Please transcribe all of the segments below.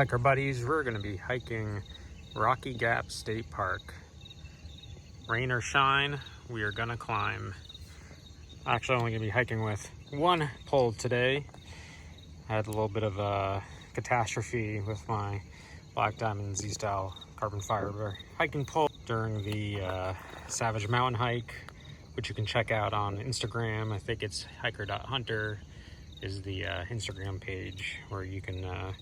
hiker buddies. We're going to be hiking Rocky Gap State Park. Rain or shine, we are going to climb. Actually, only going to be hiking with one pole today. I had a little bit of a catastrophe with my Black Diamond Z-Style carbon fiber hiking pole during the Savage Mountain hike, which you can check out on Instagram. I think it's hiker.hunter is the Instagram page where you can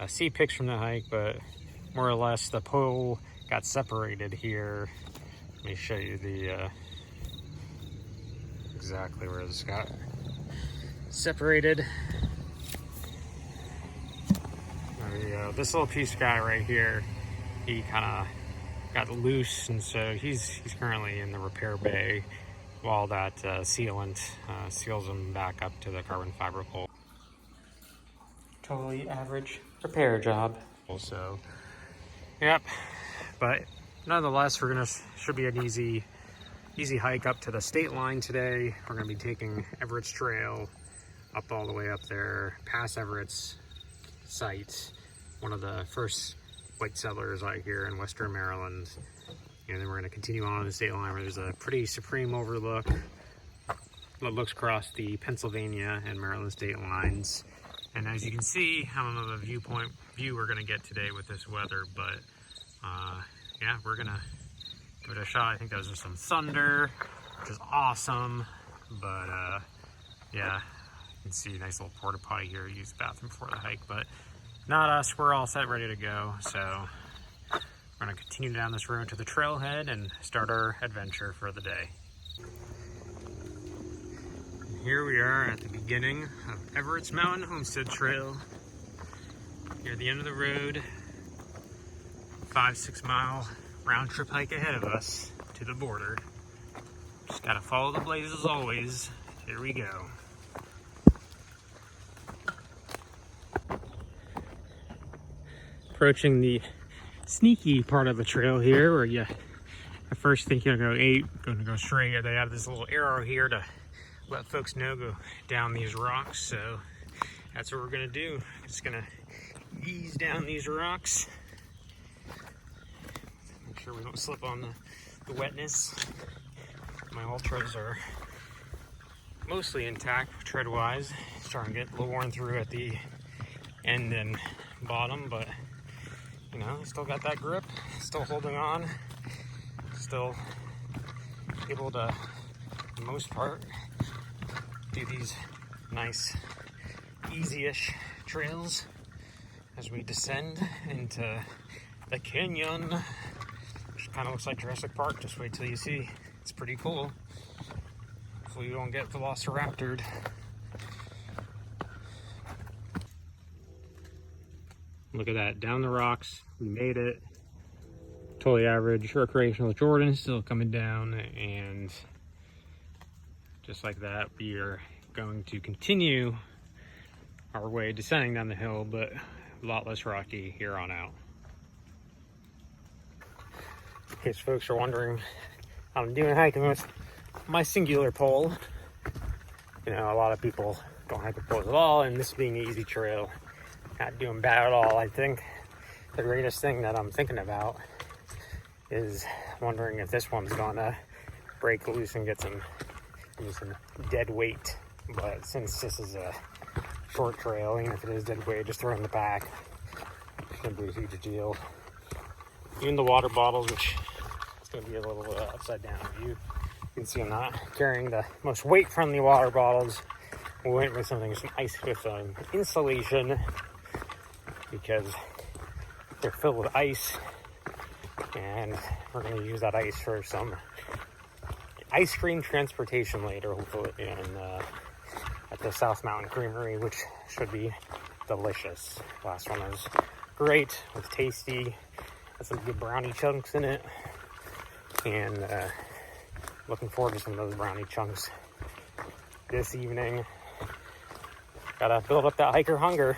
see pics from the hike, but more or less the pole got separated here. Let me show you the exactly where this got separated. There we go. This little piece guy right here, he kind of got loose, and so he's currently in the repair bay while that sealant seals him back up to the carbon fiber pole. Totally average repair job. Also, yep. But nonetheless, should be an easy hike up to the state line today. We're gonna be taking Evitts Trail up all the way up there, past Evitts site, one of the first white settlers out here in Western Maryland. And then we're gonna continue on to the state line where there's a pretty supreme overlook that looks across the Pennsylvania and Maryland state lines. And as you can see, I don't know the view we're gonna get today with this weather, but yeah, we're gonna give it a shot. I think there's just some thunder, which is awesome. But yeah, you can see a nice little porta potty here. Use the bathroom before the hike, but not us. We're all set, ready to go. So we're gonna continue down this road to the trailhead and start our adventure for the day. Here we are at the beginning of Evitts Mountain Homestead Trail. Here at the end of the road, 5-6 mile round trip hike ahead of us to the border. Just gotta follow the blaze as always. Here we go. Approaching the sneaky part of the trail here where you at first think you're gonna go straight. They have this little arrow here to let folks know go down these rocks, so that's what we're gonna do. Just gonna ease down these rocks. Make sure we don't slip on the wetness. My ultras are mostly intact tread-wise. Starting to get a little worn through at the end and bottom, but you know, still got that grip, still holding on, still able to, for the most part, do these nice, easy-ish trails as we descend into the canyon, which kind of looks like Jurassic Park. Just wait till you see. It's pretty cool. Hopefully you don't get velociraptored. Look at that, down the rocks, we made it. Totally average recreational Jordan still coming down, and just like that, we are going to continue our way descending down the hill, but a lot less rocky here on out. In case folks are wondering, I'm doing hiking with my singular pole. You know, a lot of people don't hike with poles at all, and this being an easy trail, not doing bad at all. I think the greatest thing that I'm thinking about is wondering if this one's gonna break loose and get some dead weight. But since this is a short trail, even if it is dead weight, just throw it in the back. Shouldn't be a huge deal. Even the water bottles, which is going to be a little upside down view. You can see I'm not carrying the most weight-friendly water bottles. We went with some ice with insulation because they're filled with ice, and we're going to use that ice for some ice cream transportation later, hopefully, at the South Mountain Creamery, which should be delicious. Last one was great, it was tasty, had some good brownie chunks in it, and looking forward to some of those brownie chunks this evening. Gotta build up that hiker hunger.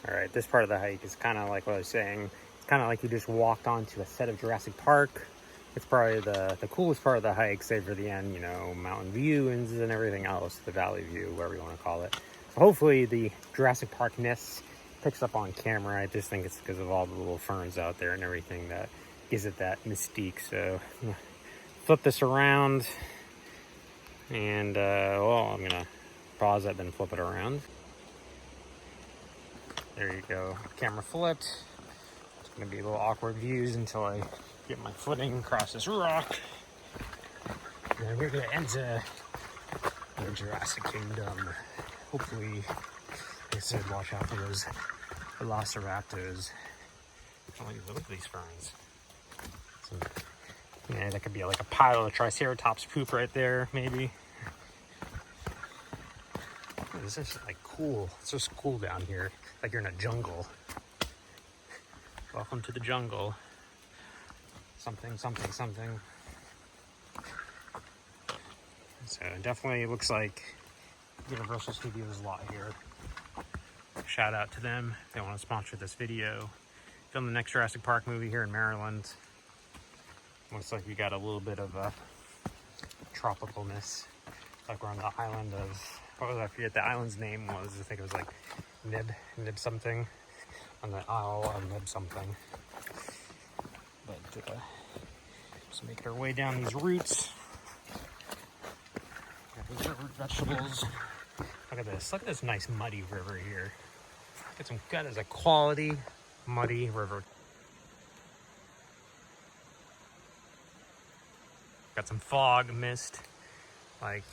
All right, this part of the hike is kind of like what I was saying. kind of like you just walked onto a set of Jurassic Park. It's probably the coolest part of the hike, save for the end, you know, mountain views and everything else, the valley view, whatever you want to call it. So hopefully the Jurassic Park-ness picks up on camera. I just think it's because of all the little ferns out there and everything that gives it that mystique. So I'm gonna flip this around and, well, I'm gonna pause it, then flip it around. There you go, camera flipped. It's gonna be a little awkward views until I get my footing across this rock. And then we're gonna enter the Jurassic Kingdom. Hopefully, like I said, watch out for those velociraptors. Oh, look at these ferns. Yeah, that could be like a pile of Triceratops poop right there, maybe. This is like cool. It's just cool down here, like you're in a jungle. Welcome to the jungle. Something, something, something. So it definitely looks like Universal Studios lot here. Shout out to them if they want to sponsor this video. Film the next Jurassic Park movie here in Maryland. Looks like we got a little bit of a tropicalness. Like we're on the island of, what was I forget the island's name was. I think it was like Nib something. On the Isle of Nib something. But just making our way down these routes. Got these root vegetables. Look at this nice muddy river here. Got as a quality muddy river. Got some fog, mist. Like,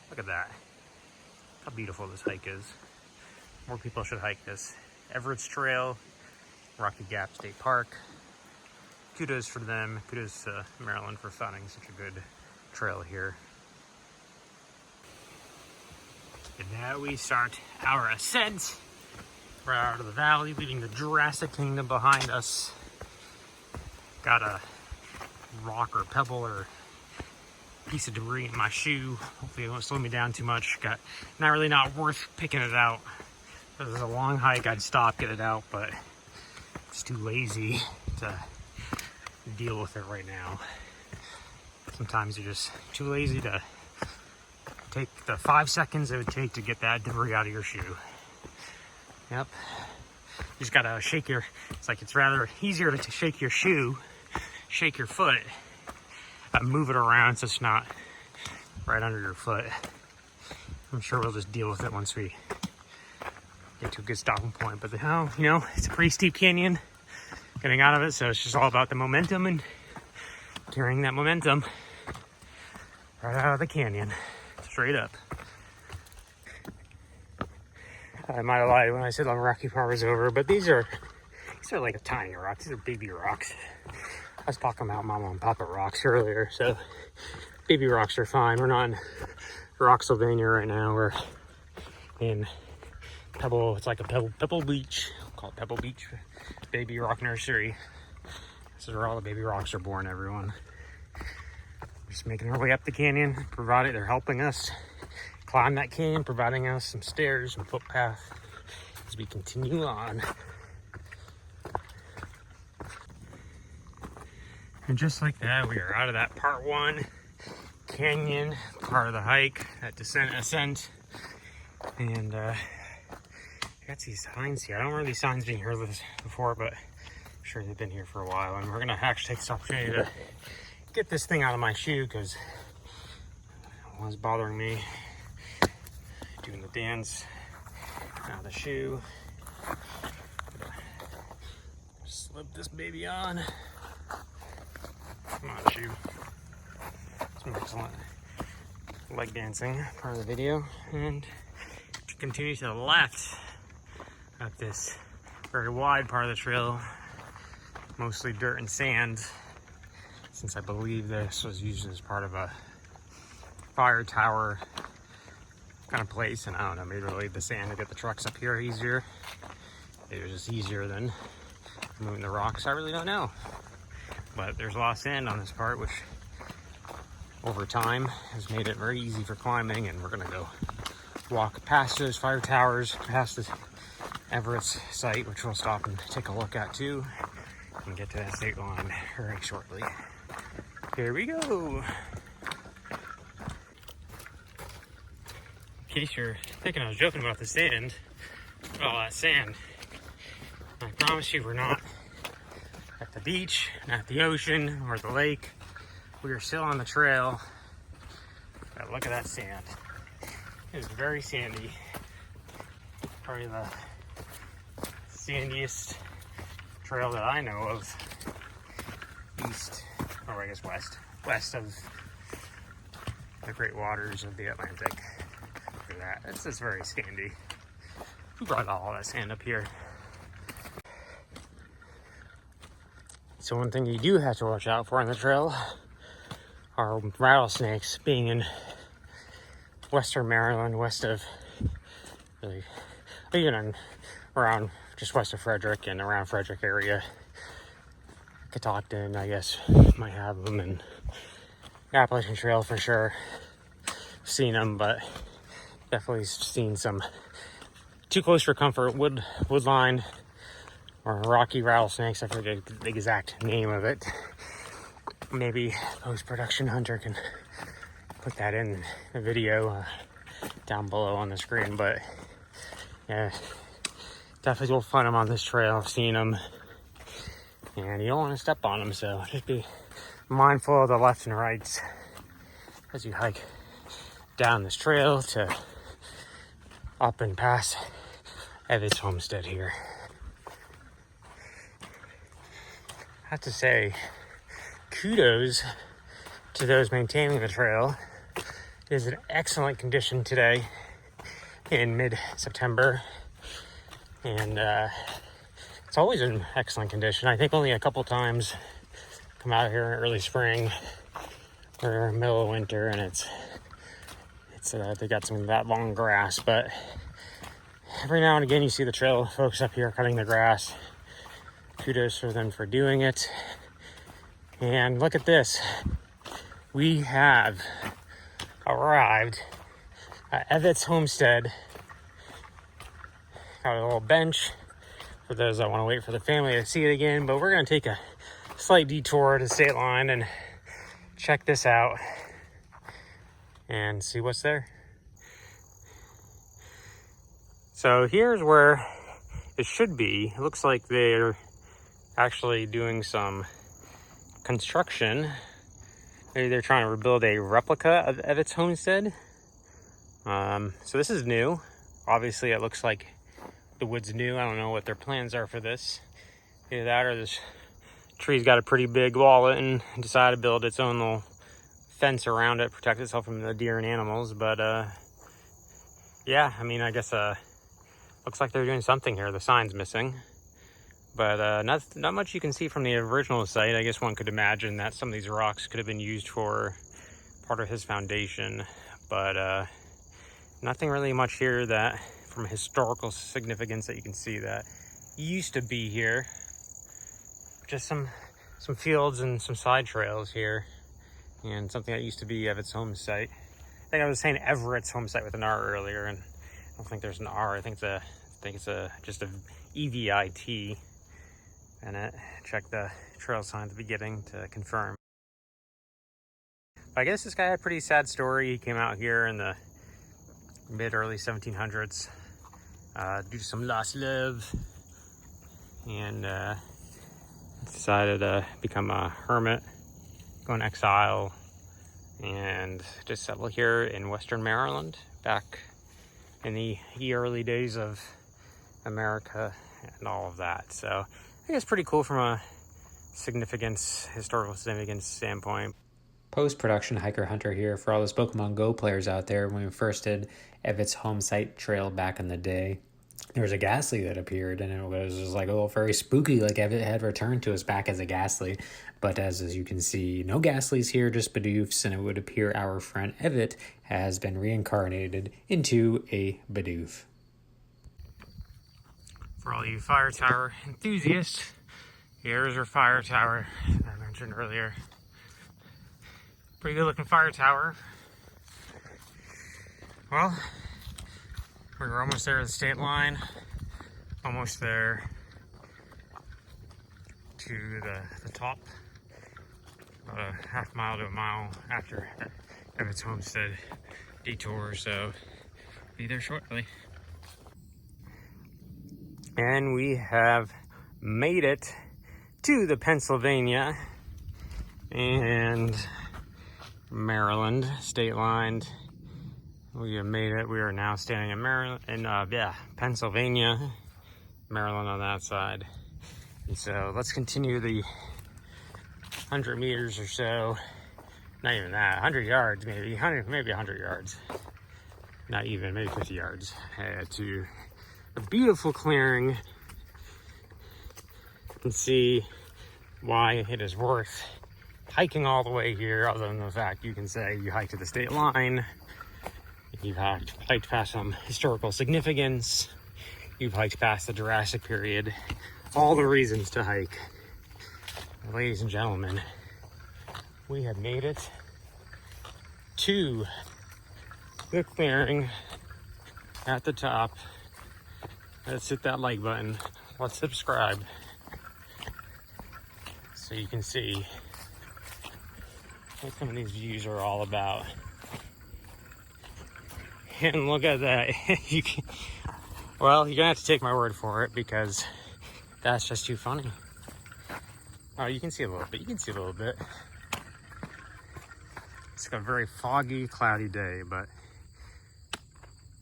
look at that. How beautiful this hike is. More people should hike this. Evitts Trail, Rocky Gap State Park. Kudos for them. Kudos to Maryland for founding such a good trail here. And now we start our ascent. We're out of the valley, leaving the Jurassic Kingdom behind us. Got a rock or pebble or piece of debris in my shoe. Hopefully it won't slow me down too much. Not worth picking it out. If this is a long hike, I'd stop, get it out, but it's too lazy to deal with it right now. Sometimes you're just too lazy to take the 5 seconds it would take to get that debris out of your shoe. Yep. You just gotta shake it's rather easier to shake your shoe, shake your foot, and move it around so it's not right under your foot. I'm sure we'll just deal with it once we get to a good stopping point. But it's a pretty steep canyon getting out of it, so it's just all about the momentum and carrying that momentum right out of the canyon, straight up. I might have lied when I said the rocky part was over, but these are like tiny rocks. These are baby rocks. I was talking about Mama and Papa rocks earlier, so baby rocks are fine. We're not in Rocksylvania right now. We're in Pebble. It's like a Pebble Beach. I'll call it Pebble Beach Baby Rock Nursery. This is where all the baby rocks are born, everyone. Just making our way up the canyon. They're helping us climb that canyon, providing us some stairs and footpath as we continue on. And just like that, we are out of that part 1 canyon, part of the hike, that ascent. And I got these signs here. I don't remember these signs being here before, but I'm sure they've been here for a while. And we're gonna actually take this opportunity to get this thing out of my shoe because it was bothering me. Doing the dance out of the shoe. Slip this baby on. Come on, shoe. Some excellent leg dancing part of the video. And to continue to the left at this very wide part of the trail, mostly dirt and sand, since I believe this was used as part of a fire tower kind of place, and I don't know, maybe we'll leave the sand to get the trucks up here easier. Maybe it was just easier than moving the rocks. I really don't know. But there's a lot of sand on this part, which over time has made it very easy for climbing, and we're gonna go walk past those fire towers, past this Evitts site, which we'll stop and take a look at too. and get to that state line very shortly. Here we go. In case you're thinking I was joking about the sand, all that sand, I promise you we're not at the beach, not at the ocean, or the lake. We are still on the trail. But look at that sand. It is very sandy. Probably the sandiest trail that I know of east, or I guess west of the great waters of the Atlantic. Look at that. It's just very sandy. Who brought all that sand up here? So one thing you do have to watch out for on the trail are rattlesnakes. Being in western Maryland, west of really, even around just west of Frederick and around Frederick area. Catoctin, I guess, might have them, and Appalachian Trail for sure. Seen them, but definitely seen some too close for comfort woodline or rocky rattlesnakes. I forget the exact name of it. Maybe post-production Hunter can put that in the video down below on the screen, but yeah, definitely will find them on this trail. I've seen them, and you don't want to step on them, so just be mindful of the lefts and rights as you hike down this trail to up and past Evitts Homestead here. I have to say, kudos to those maintaining the trail. It is in excellent condition today in mid-September, and it's always in excellent condition. I think only a couple times come out here in early spring or middle of winter, and it's they got some of that long grass, but every now and again you see the trail folks up here cutting the grass. Kudos for them for doing it. And look at this. We have arrived at Evitts Homestead. Got a little bench for those that want to wait for the family to see it again, but we're going to take a slight detour to the state line and check this out and see what's there. So here's where it should be. It looks like they're actually doing some construction. Maybe they're trying to rebuild a replica of Evitts Homestead. So this is new. Obviously it looks like the wood's new. I don't know what their plans are for this. Either that or this tree's got a pretty big wallet and decided to build its own little fence around it, protect itself from the deer and animals. But yeah, I mean, I guess looks like they're doing something here. The sign's missing, but not much you can see from the original site. I guess one could imagine that some of these rocks could have been used for part of his foundation, but nothing really much here that from historical significance that you can see that used to be here. Just some fields and some side trails here, and something that used to be Evitts Homesite. I think I was saying Everett's Homesite with an R earlier, and I don't think there's an R. I think it's just a EVIT. And check the trail sign at the beginning to confirm. But I guess this guy had a pretty sad story. He came out here in the mid-early 1700s due to some lost love, and decided to become a hermit, go in exile, and just settle here in western Maryland back in the early days of America and all of that. So I think it's pretty cool from a historical significance standpoint. Post-production hiker Hunter here for all those Pokemon Go players out there. When we first did Evitts Homesite Trail back in the day, there was a Gastly that appeared, and it was just like, oh, very spooky, like Evitt had returned to us back as a Gastly. But as you can see, no Gastlys here, just Bidoofs, and it would appear our friend Evitt has been reincarnated into a Bidoof. For all you fire tower enthusiasts, here's our fire tower I mentioned earlier. Pretty good looking fire tower. Well, we're almost there at the state line. Almost there to the top, about a half mile to a mile after Evitts Homestead detour, so be there shortly. And we have made it to the Pennsylvania and Maryland state line. We have made it. We are now standing in Maryland, and Pennsylvania, Maryland on that side. And so let's continue the 100 meters or so. Not even that, 100 yards maybe, maybe 100 yards. Not even, maybe 50 yards to a beautiful clearing, and see why it is worth hiking all the way here, other than the fact you can say you hiked to the state line, you've hiked past some historical significance, you've hiked past the Jurassic period. All the reasons to hike. Ladies and gentlemen, we have made it to the clearing at the top. Let's hit that like button. Let's subscribe so you can see what some of these views are all about. And look at that. Well, you're gonna have to take my word for it, because that's just too funny. Oh, you can see a little bit. You can see a little bit. It's like a very foggy, cloudy day, but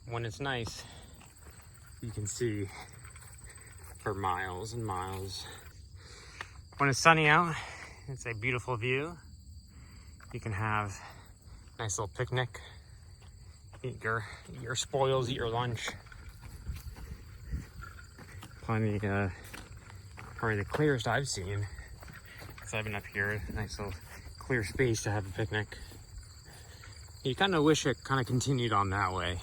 when it's nice, you can see for miles and miles. When it's sunny out, it's a beautiful view. You can have a nice little picnic, eat your spoils, eat your lunch. Plenty, probably the clearest I've seen since I've been up here. Nice little clear space to have a picnic. You kind of wish it kind of continued on that way,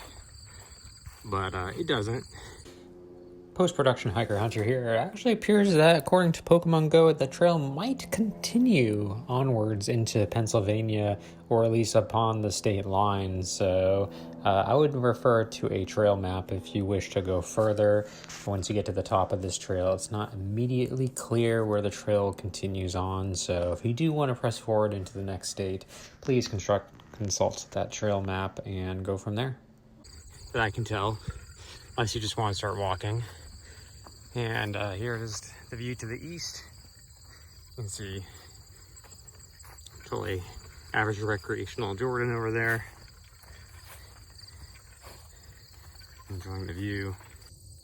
but it doesn't. Post-production hiker hunter here. It actually appears that, according to Pokemon Go, the trail might continue onwards into Pennsylvania, or at least upon the state line. So I would refer to a trail map if you wish to go further. Once you get to the top of this trail, it's not immediately clear where the trail continues on. So if you do want to press forward into the next state, please consult that trail map and go from there. That I can tell, unless you just want to start walking. And here is the view to the east. You can see totally average recreational Jordan over there, enjoying the view.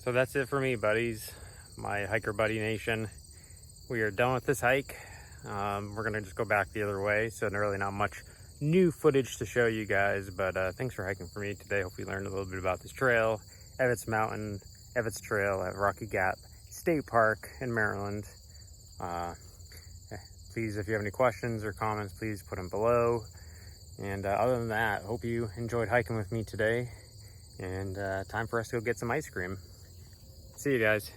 So that's it for me, buddies, my hiker buddy nation. We are done with this hike. We're gonna just go back the other way, so really not much new footage to show you guys, but thanks for hiking for me today. Hope you learned a little bit about this trail, Evitts Trail at Rocky Gap State Park in Maryland. Please, if you have any questions or comments, please put them below. And other than that, hope you enjoyed hiking with me today. And time for us to go get some ice cream. See you guys.